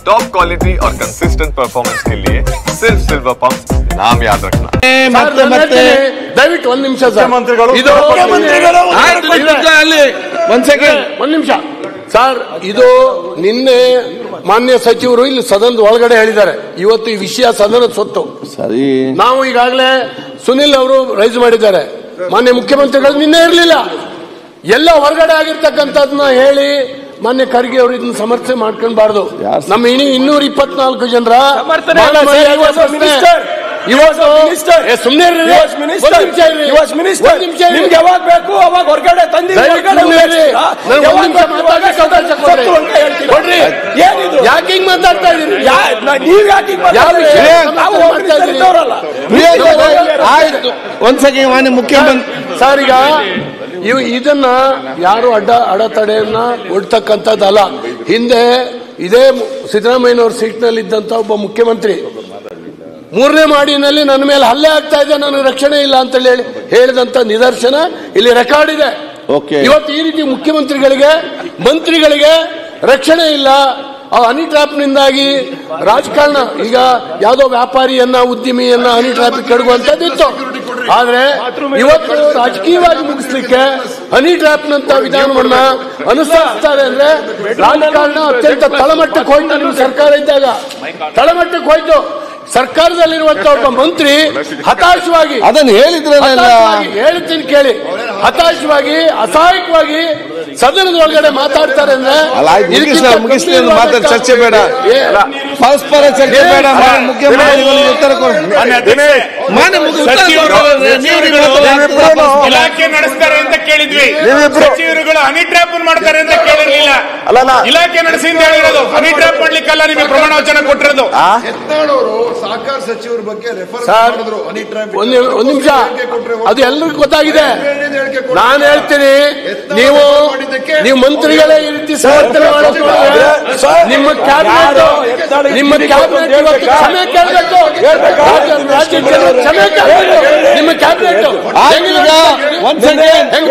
Top quality और consistent performance के लिए सिर्फ सिल्वर पंप नाम याद रखना। ದಯವಿಟ್ಟು ಒಂದು ನಿಮಿಷ ಸರ್, ಒಂದು ನಿಮಿಷ ಸರ್. ಇದು ನಿನ್ನೆ ಮಾನ್ಯ ಸಚಿವರು ಇಲ್ಲಿ ಸದನದ ಒಳಗಡೆ ಹೇಳಿದ್ದಾರೆ, ಇವತ್ತು ಈ ವಿಷಯ ಸದನದ ಸೊತ್ತು. ಸರಿ, ನಾವು ಈಗಾಗಲೇ ಸುನಿಲ್ ಅವರು ರೈಸ್ ಮಾಡಿದ್ದಾರೆ, ಮಾನ್ಯ ಮುಖ್ಯಮಂತ್ರಿಗಳು ನಿನ್ನೆ ಇರಲಿಲ್ಲ, ಎಲ್ಲ ಹೊರಗಡೆ ಆಗಿರ್ತಕ್ಕಂಥದನ್ನ ಹೇಳಿ ಮಾನ್ಯ ಖರ್ಗೆ ಅವರು ಇದನ್ನ ಸಮರ್ಥನೆ ಮಾಡ್ಕೊಳ್ಬಾರ್ದು. ನಮ್ಮ 224 ಜನರ ಯಾವಾಗ ಬೇಕು ಅವಾಗ ಹೊರಗಡೆ ತಂದಿ ಯಾಕೆ ಹಿಂಗ್ ಮಾತಾಡ್ತಾ ಇದೀರಿ? ಒಂದ್ಸತಿ ಮಾನ್ಯ ಮುಖ್ಯಮಂತ್ರಿ ಸರ್, ಈಗ ಇದನ್ನ ಯಾರು ಅಡೆತಡೆಯನ್ನ ಒಡ್ತಕ್ಕಂಥದ್ದಲ್ಲ. ಹಿಂದೆ ಇದೇ ಸಿದ್ದರಾಮಯ್ಯನವ್ರ ಸೀಟ್ನಲ್ಲಿ ಇದ್ದಂತ ಒಬ್ಬ ಮುಖ್ಯಮಂತ್ರಿ 3ನೇ ಮಾಡಿನಲ್ಲಿ ನನ್ನ ಮೇಲೆ ಹಲ್ಲೆ ಆಗ್ತಾ ಇದೆ, ನನಗೆ ರಕ್ಷಣೆ ಇಲ್ಲ ಅಂತ ಹೇಳಿ ಹೇಳಿದಂತ ನಿದರ್ಶನ ಇಲ್ಲಿ ರೆಕಾರ್ಡ್ ಇದೆ. ಇವತ್ತು ಈ ರೀತಿ ಮುಖ್ಯಮಂತ್ರಿಗಳಿಗೆ ಮಂತ್ರಿಗಳಿಗೆ ರಕ್ಷಣೆ ಇಲ್ಲ. ಆ ಹನಿ ಟ್ರಾಪ್ ನಿಂದಾಗಿ ರಾಜಕಾರಣ, ಈಗ ಯಾವುದೋ ವ್ಯಾಪಾರಿಯನ್ನ ಉದ್ಯಮಿಯನ್ನ ಹನಿ ಟ್ರಾಪ್ ಕೆಡಗುವಂತದ್ದಿತ್ತು, ಆದ್ರೆ ಇವತ್ತು ರಾಜಕೀಯವಾಗಿ ಮುಗಿಸ್ಲಿಕ್ಕೆ ಹನಿ ಟ್ರಾಪ್ ನಂತ ವಿಧಾನವನ್ನ ಅನುಸರಿಸ್ತಾರೆ. ಅಂದ್ರೆ ರಾಜಕಾರಣ ಅತ್ಯಂತ ತಳಮಟ್ಟಕ್ಕೆ ಹೋಯ್ತು. ನಿಮ್ಮ ಸರ್ಕಾರ ಇದ್ದಾಗ ತಳಮಟ್ಟಕ್ಕೆ ಹೋಯ್ತು. ಸರ್ಕಾರದಲ್ಲಿರುವಂತಹ ಒಬ್ಬ ಮಂತ್ರಿ ಹತಾಶವಾಗಿ ಅದನ್ನು ಹೇಳ್ತೀನಿ ಕೇಳಿ, ಹತಾಶವಾಗಿ ಅಸಹಾಯಕವಾಗಿ ಸದನದ ಒಳಗಡೆ ಮಾತಾಡ್ತಾರೆ ಅಂದ್ರೆ ಚರ್ಚೆ ಬೇಡ, ಪರಸ್ಪರ ಚರ್ಚೆ ಬೇಡ. ಇಲಾಖೆ ನಡೆಸ್ತಾರೆ ಅಂತ ಕೇಳಿದ್ವಿ, ಸಚಿವರುಗಳು ಹನಿ ಟ್ರ್ಯಾಪ್ ಮಾಡ್ತಾರೆ ಅಂತ ಕೇಳಿರ್ಲಿಲ್ಲ. ಇಲಾಖೆ ನಡೆಸಿ ಅಂತ ಹೇಳಿರೋದು, ಹನಿ ಟ್ರ್ಯಾಪ್ ಮಾಡ್ಲಿಕ್ಕಲ್ಲ ನಿಮಗೆ ಪ್ರಮಾಣ ವಚನ ಕೊಟ್ಟಿರೋದು. ಸಹಕಾರ ಸಚಿವರ ಬಗ್ಗೆ ಒಂದು ನಿಮಿಷ, ಅದು ಎಲ್ಲರಿಗೂ ಗೊತ್ತಾಗಿದೆ. ನಾನು ಹೇಳ್ತೀನಿ, ನೀವು ಮಂತ್ರಿಗಳೇ ಈ ರೀತಿ ಸಮರ್ಥನೆ ಮಾಡೋದು, ನಿಮ್ಮ ಕ್ಯಾಬಿನೆಟ್ ಇವತ್ತು ಕ್ಷಮೆ ಕೇಳಬೇಕು. ರಾಜ್ಯ ಜನರು ಕ್ಷಮೆ ಕೇಳಬೇಕು. ನಿಮ್ಮ ಕ್ಯಾಬಿನೆಟ್ ಹೆಂಗ್